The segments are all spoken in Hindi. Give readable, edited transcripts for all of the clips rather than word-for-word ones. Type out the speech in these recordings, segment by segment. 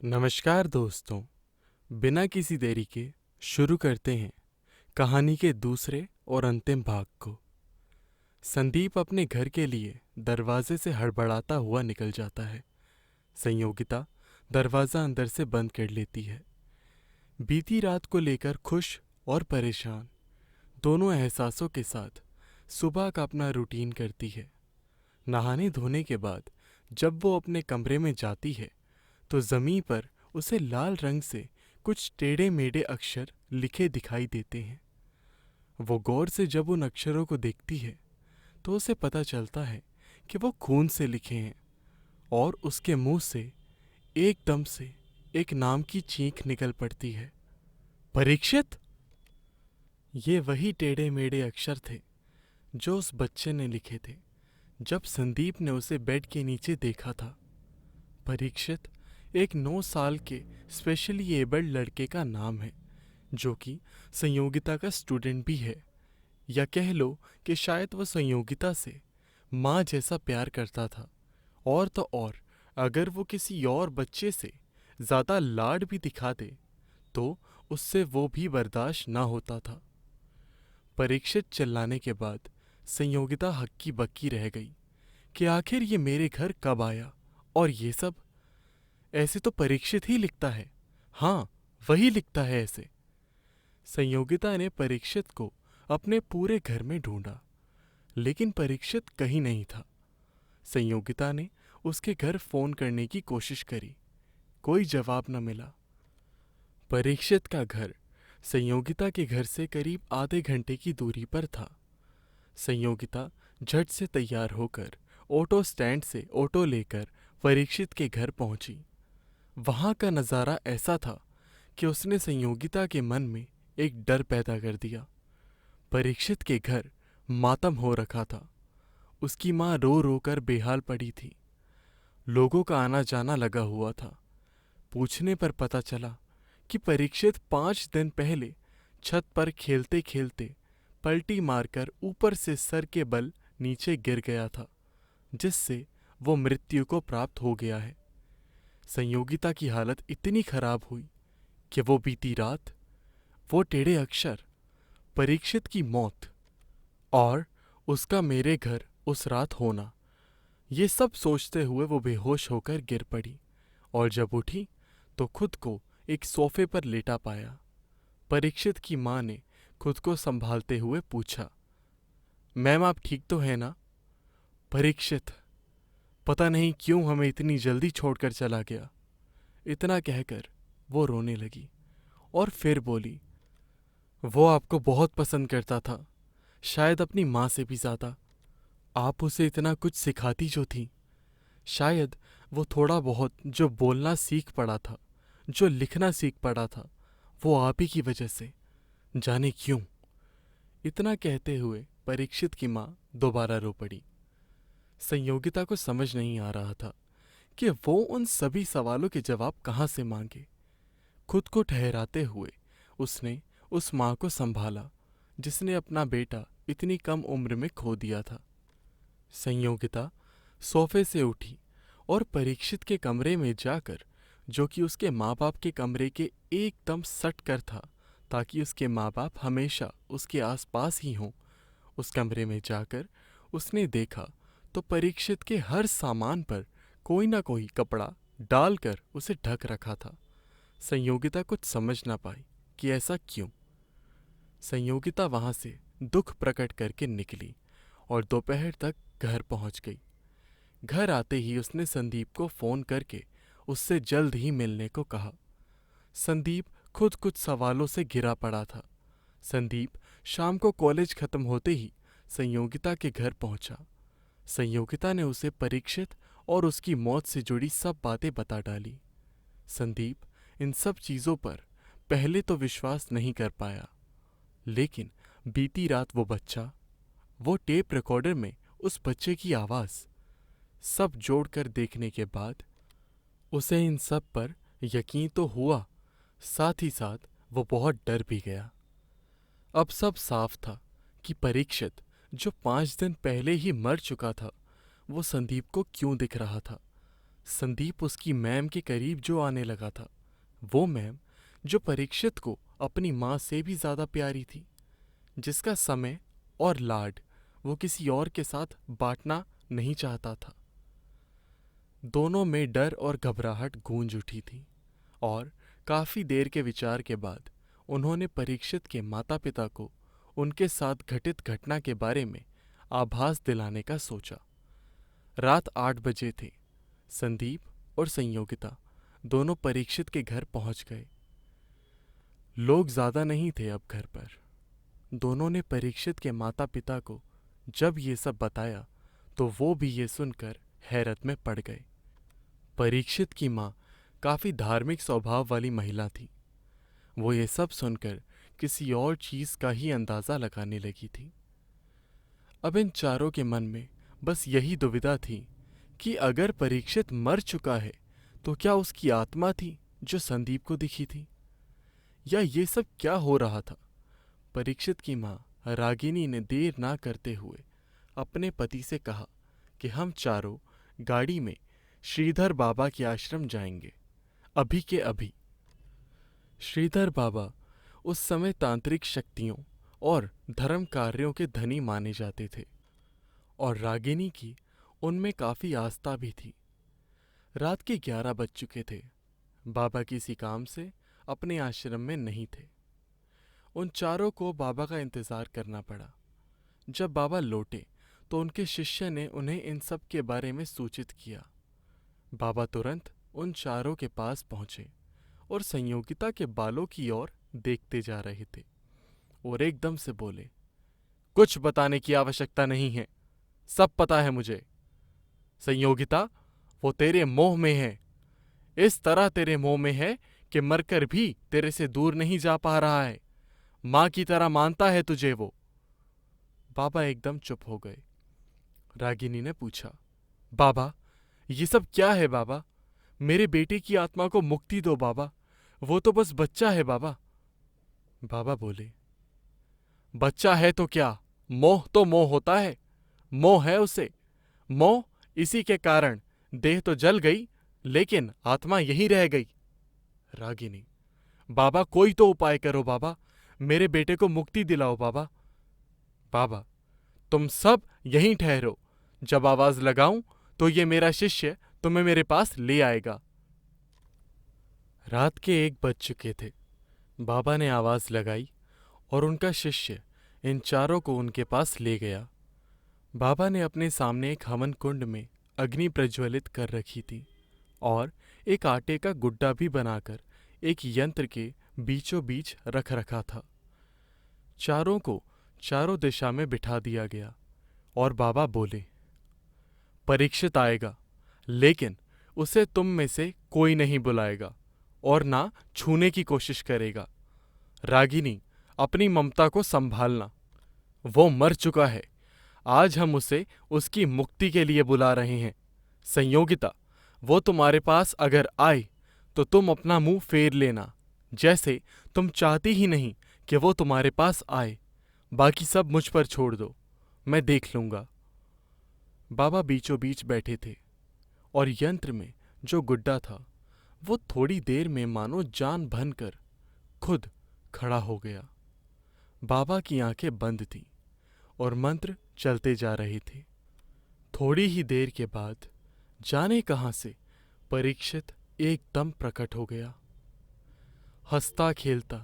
नमस्कार दोस्तों। बिना किसी देरी के शुरू करते हैं कहानी के दूसरे और अंतिम भाग को। संदीप अपने घर के लिए दरवाजे से हड़बड़ाता हुआ निकल जाता है। संयोगिता दरवाज़ा अंदर से बंद कर लेती है। बीती रात को लेकर खुश और परेशान दोनों एहसासों के साथ सुबह का अपना रूटीन करती है। नहाने धोने के बाद जब वो अपने कमरे में जाती है तो ज़मीं पर उसे लाल रंग से कुछ टेढ़े मेढ़े अक्षर लिखे दिखाई देते हैं। वो गौर से जब उन अक्षरों को देखती है तो उसे पता चलता है कि वो खून से लिखे हैं और उसके मुंह से एकदम से एक नाम की चीख निकल पड़ती है। परीक्षित। ये वही टेढ़े मेढ़े अक्षर थे जो उस बच्चे ने लिखे थे जब संदीप ने उसे बेड के नीचे देखा था। परीक्षित एक 9 साल के स्पेशली एबल्ड लड़के का नाम है जो कि संयोगिता का स्टूडेंट भी है, या कह लो कि शायद वो संयोगिता से माँ जैसा प्यार करता था। और तो और अगर वो किसी और बच्चे से ज़्यादा लाड भी दिखा दे तो उससे वो भी बर्दाश्त ना होता था। परीक्षित चिल्लाने के बाद संयोगिता हक्की बक्की रह गई कि आखिर ये मेरे घर कब आया। और ये सब ऐसे तो परीक्षित ही लिखता है। हाँ, वही लिखता है ऐसे। संयोगिता ने परीक्षित को अपने पूरे घर में ढूंढा, लेकिन परीक्षित कहीं नहीं था। संयोगिता ने उसके घर फोन करने की कोशिश करी, कोई जवाब न मिला। परीक्षित का घर संयोगिता के घर से करीब आधे घंटे की दूरी पर था। संयोगिता झट से तैयार होकर ऑटो स्टैंड से ऑटो लेकर परीक्षित के घर पहुंची। वहां का नज़ारा ऐसा था कि उसने संयोगिता के मन में एक डर पैदा कर दिया। परीक्षित के घर मातम हो रखा था। उसकी माँ रो रो कर बेहाल पड़ी थी। लोगों का आना जाना लगा हुआ था। पूछने पर पता चला कि परीक्षित 5 दिन पहले छत पर खेलते खेलते पलटी मारकर ऊपर से सर के बल नीचे गिर गया था, जिससे वो मृत्यु को प्राप्त हो गया है। संयोगिता की हालत इतनी खराब हुई कि वो बीती रात, वो टेढ़े अक्षर, परीक्षित की मौत और उसका मेरे घर उस रात होना, ये सब सोचते हुए वो बेहोश होकर गिर पड़ी और जब उठी तो खुद को एक सोफे पर लेटा पाया। परीक्षित की माँ ने खुद को संभालते हुए पूछा, मैम आप ठीक तो है ना? परीक्षित पता नहीं क्यों हमें इतनी जल्दी छोड़कर चला गया। इतना कहकर वो रोने लगी और फिर बोली, वो आपको बहुत पसंद करता था, शायद अपनी माँ से भी ज़्यादा। आप उसे इतना कुछ सिखाती जो थी। शायद वो थोड़ा बहुत जो बोलना सीख पड़ा था, जो लिखना सीख पड़ा था, वो आप ही की वजह से, जाने क्यों। इतना कहते हुए परीक्षित की माँ दोबारा रो पड़ी। संयोगिता को समझ नहीं आ रहा था कि वो उन सभी सवालों के जवाब कहाँ से मांगे। खुद को ठहराते हुए उसने उस माँ को संभाला जिसने अपना बेटा इतनी कम उम्र में खो दिया था। संयोगिता सोफे से उठी और परीक्षित के कमरे में जाकर, जो कि उसके माँ बाप के कमरे के एकदम सट कर था ताकि उसके माँ बाप हमेशा उसके आसपास ही हों, उस कमरे में जाकर उसने देखा तो परीक्षित के हर सामान पर कोई ना कोई कपड़ा डालकर उसे ढक रखा था। संयोगिता कुछ समझ ना पाई कि ऐसा क्यों। संयोगिता वहां से दुख प्रकट करके निकली और दोपहर तक घर पहुंच गई। घर आते ही उसने संदीप को फोन करके उससे जल्द ही मिलने को कहा। संदीप खुद कुछ सवालों से घिरा पड़ा था। संदीप शाम को कॉलेज खत्म होते ही संयोगिता के घर पहुंचा। संयोगिता ने उसे परीक्षित और उसकी मौत से जुड़ी सब बातें बता डाली। संदीप इन सब चीज़ों पर पहले तो विश्वास नहीं कर पाया, लेकिन बीती रात वो बच्चा, वो टेप रिकॉर्डर में उस बच्चे की आवाज़, सब जोड़कर देखने के बाद उसे इन सब पर यकीन तो हुआ, साथ ही साथ वो बहुत डर भी गया। अब सब साफ था कि परीक्षित, जो 5 दिन पहले ही मर चुका था, वो संदीप को क्यों दिख रहा था। संदीप उसकी मैम के करीब जो आने लगा था, वो मैम जो परीक्षित को अपनी माँ से भी ज्यादा प्यारी थी, जिसका समय और लाड वो किसी और के साथ बांटना नहीं चाहता था। दोनों में डर और घबराहट गूंज उठी थी और काफी देर के विचार के बाद उन्होंने परीक्षित के माता पिता को उनके साथ घटित घटना के बारे में आभास दिलाने का सोचा। रात 8 बजे थे। संदीप और संयोगिता दोनों परीक्षित के घर पहुंच गए। लोग ज्यादा नहीं थे अब घर पर। दोनों ने परीक्षित के माता पिता को जब ये सब बताया तो वो भी ये सुनकर हैरत में पड़ गए। परीक्षित की माँ काफी धार्मिक स्वभाव वाली महिला थी। वो ये सब सुनकर किसी और चीज का ही अंदाजा लगाने लगी थी। अब इन चारों के मन में बस यही दुविधा थी कि अगर परीक्षित मर चुका है तो क्या उसकी आत्मा थी जो संदीप को दिखी थी, या ये सब क्या हो रहा था। परीक्षित की माँ रागिनी ने देर ना करते हुए अपने पति से कहा कि हम चारों गाड़ी में श्रीधर बाबा के आश्रम जाएंगे, अभी के अभी। श्रीधर बाबा उस समय तांत्रिक शक्तियों और धर्म कार्यों के धनी माने जाते थे और रागिनी की उनमें काफी आस्था भी थी। रात के 11 बज चुके थे। बाबा किसी काम से अपने आश्रम में नहीं थे। उन चारों को बाबा का इंतजार करना पड़ा। जब बाबा लौटे तो उनके शिष्य ने उन्हें इन सब के बारे में सूचित किया। बाबा तुरंत उन चारों के पास पहुंचे और संयोगिता के बालों की ओर देखते जा रहे थे और एकदम से बोले, कुछ बताने की आवश्यकता नहीं है, सब पता है मुझे। संयोगिता, वो तेरे मोह में है। इस तरह तेरे मोह में है कि मरकर भी तेरे से दूर नहीं जा पा रहा है। माँ की तरह मानता है तुझे वो। बाबा एकदम चुप हो गए। रागिनी ने पूछा, बाबा, ये सब क्या है बाबा? मेरे बेटे की आत्मा को मुक्ति दो बाबा, वो तो बस बच्चा है बाबा। बाबा बोले, बच्चा है तो क्या, मोह तो मोह होता है। मोह है उसे। मोह इसी के कारण देह तो जल गई लेकिन आत्मा यहीं रह गई। रागिनी, बाबा कोई तो उपाय करो बाबा, मेरे बेटे को मुक्ति दिलाओ बाबा। बाबा, तुम सब यहीं ठहरो, जब आवाज लगाऊं तो ये मेरा शिष्य तुम्हें मेरे पास ले आएगा। रात के 1 बज चुके थे। बाबा ने आवाज लगाई और उनका शिष्य इन चारों को उनके पास ले गया। बाबा ने अपने सामने एक हवन कुंड में अग्नि प्रज्वलित कर रखी थी और एक आटे का गुड्डा भी बनाकर एक यंत्र के बीचों बीच रख रखा था। चारों को चारों दिशा में बिठा दिया गया और बाबा बोले, परीक्षित आएगा, लेकिन उसे तुम में से कोई नहीं बुलाएगा और ना छूने की कोशिश करेगा। रागिनी, अपनी ममता को संभालना। वो मर चुका है। आज हम उसे उसकी मुक्ति के लिए बुला रहे हैं। संयोगिता, वो तुम्हारे पास अगर आए तो तुम अपना मुंह फेर लेना, जैसे तुम चाहती ही नहीं कि वो तुम्हारे पास आए। बाकी सब मुझ पर छोड़ दो, मैं देख लूंगा। बाबा बीचों बीच बैठे थे और यंत्र में जो गुड्डा था वो थोड़ी देर में मानो जान भनकर खुद खड़ा हो गया। बाबा की आंखें बंद थीं और मंत्र चलते जा रहे थे। थोड़ी ही देर के बाद जाने कहां से परीक्षित एकदम प्रकट हो गया। हंसता खेलता,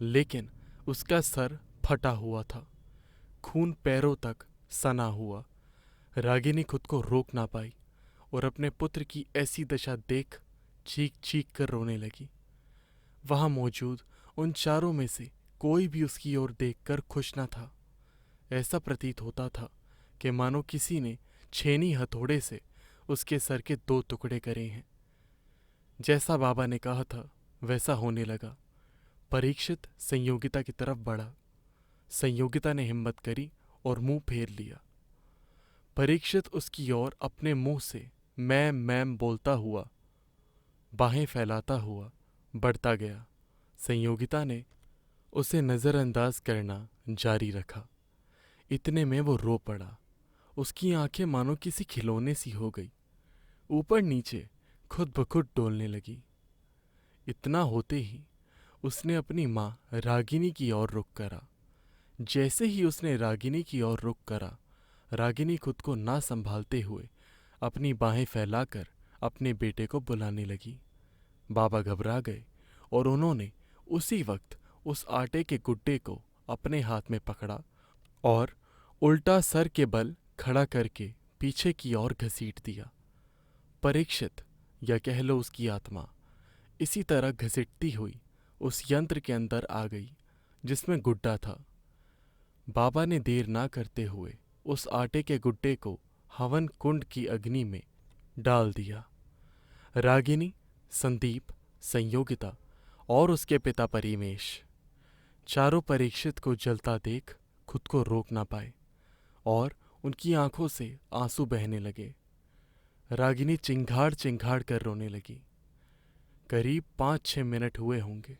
लेकिन उसका सर फटा हुआ था, खून पैरों तक सना हुआ। रागिनी खुद को रोक ना पाई और अपने पुत्र की ऐसी दशा देख चीख चीख कर रोने लगी। वहां मौजूद उन चारों में से कोई भी उसकी ओर देखकर खुश न था। ऐसा प्रतीत होता था कि मानो किसी ने छेनी हथौड़े से उसके सर के 2 टुकड़े करे हैं। जैसा बाबा ने कहा था वैसा होने लगा। परीक्षित संयोगिता की तरफ बढ़ा। संयोगिता ने हिम्मत करी और मुंह फेर लिया। परीक्षित उसकी ओर अपने मुंह से मैम बोलता हुआ, बाहें फैलाता हुआ बढ़ता गया। संयोगिता ने उसे नजरअंदाज करना जारी रखा। इतने में वो रो पड़ा। उसकी आंखें मानो किसी खिलौने सी हो गई। ऊपर नीचे खुद ब खुद डोलने लगी। इतना होते ही उसने अपनी माँ रागिनी की ओर रुख करा। जैसे ही उसने रागिनी की ओर रुख करा, रागिनी खुद को ना संभालते हुए अपनी बाहें फैलाकर अपने बेटे को बुलाने लगी। बाबा घबरा गए और उन्होंने उसी वक्त उस आटे के गुड्डे को अपने हाथ में पकड़ा और उल्टा सर के बल खड़ा करके पीछे की ओर घसीट दिया। परीक्षित, या कह लो उसकी आत्मा, इसी तरह घसीटती हुई उस यंत्र के अंदर आ गई जिसमें गुड्डा था। बाबा ने देर ना करते हुए उस आटे के गुड्डे को हवन कुंड की अग्नि में डाल दिया। रागिनी, संदीप, संयोगिता और उसके पिता परिमेश चारों परीक्षित को जलता देख खुद को रोक ना पाए और उनकी आंखों से आंसू बहने लगे। रागिनी चिंघाड़ चिंघाड़ कर रोने लगी। करीब 5-6 मिनट हुए होंगे।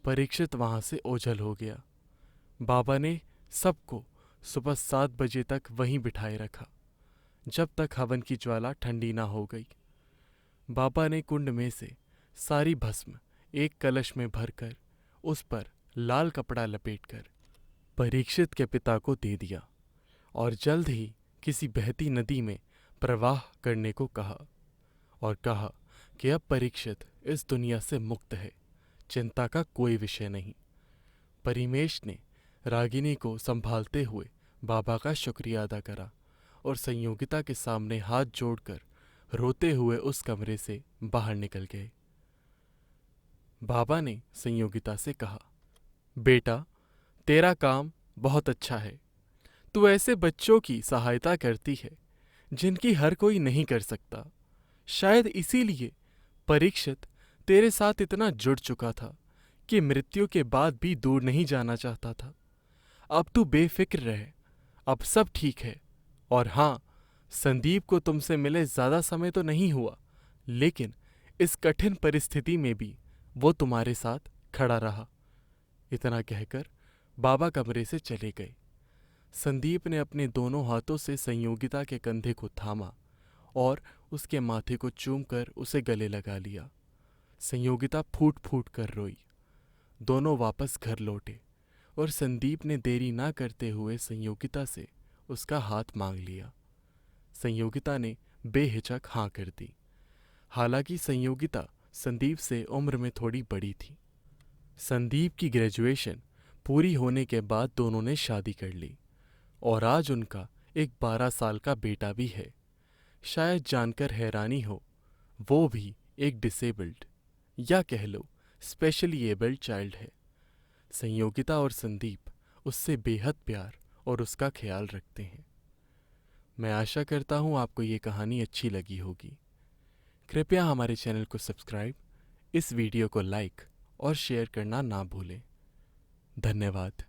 परीक्षित वहां से ओझल हो गया। बाबा ने सबको सुबह 7 बजे तक वहीं बिठाए रखा, जब तक हवन की ज्वाला ठंडी ना हो गई। बाबा ने कुंड में से सारी भस्म एक कलश में भरकर उस पर लाल कपड़ा लपेटकर परीक्षित के पिता को दे दिया और जल्द ही किसी बहती नदी में प्रवाह करने को कहा और कहा कि अब परीक्षित इस दुनिया से मुक्त है, चिंता का कोई विषय नहीं। परिमेश ने रागिनी को संभालते हुए बाबा का शुक्रिया अदा करा और संयोगिता के सामने हाथ जोड़कर रोते हुए उस कमरे से बाहर निकल गए। बाबा ने संयोगिता से कहा, बेटा, तेरा काम बहुत अच्छा है। तू ऐसे बच्चों की सहायता करती है जिनकी हर कोई नहीं कर सकता। शायद इसीलिए परीक्षित तेरे साथ इतना जुड़ चुका था कि मृत्यु के बाद भी दूर नहीं जाना चाहता था। अब तू बेफिक्र रहे, अब सब ठीक है। और हाँ, संदीप को तुमसे मिले ज्यादा समय तो नहीं हुआ, लेकिन इस कठिन परिस्थिति में भी वो तुम्हारे साथ खड़ा रहा। इतना कहकर बाबा कमरे से चले गए। संदीप ने अपने दोनों हाथों से संयोगिता के कंधे को थामा और उसके माथे को चूमकर उसे गले लगा लिया। संयोगिता फूट फूट कर रोई। दोनों वापस घर लौटे और संदीप ने देरी ना करते हुए संयोगिता से उसका हाथ मांग लिया। संयोगिता ने बेहिचक हाँ कर दी। हालांकि संयोगिता संदीप से उम्र में थोड़ी बड़ी थी। संदीप की ग्रेजुएशन पूरी होने के बाद दोनों ने शादी कर ली और आज उनका एक 12 साल का बेटा भी है। शायद जानकर हैरानी हो, वो भी एक डिसेबल्ड या कह लो स्पेशली एबल्ड चाइल्ड है। संयोगिता और संदीप उससे बेहद प्यार और उसका ख्याल रखते हैं। मैं आशा करता हूँ आपको ये कहानी अच्छी लगी होगी। कृपया हमारे चैनल को सब्सक्राइब, इस वीडियो को लाइक और शेयर करना ना भूलें। धन्यवाद।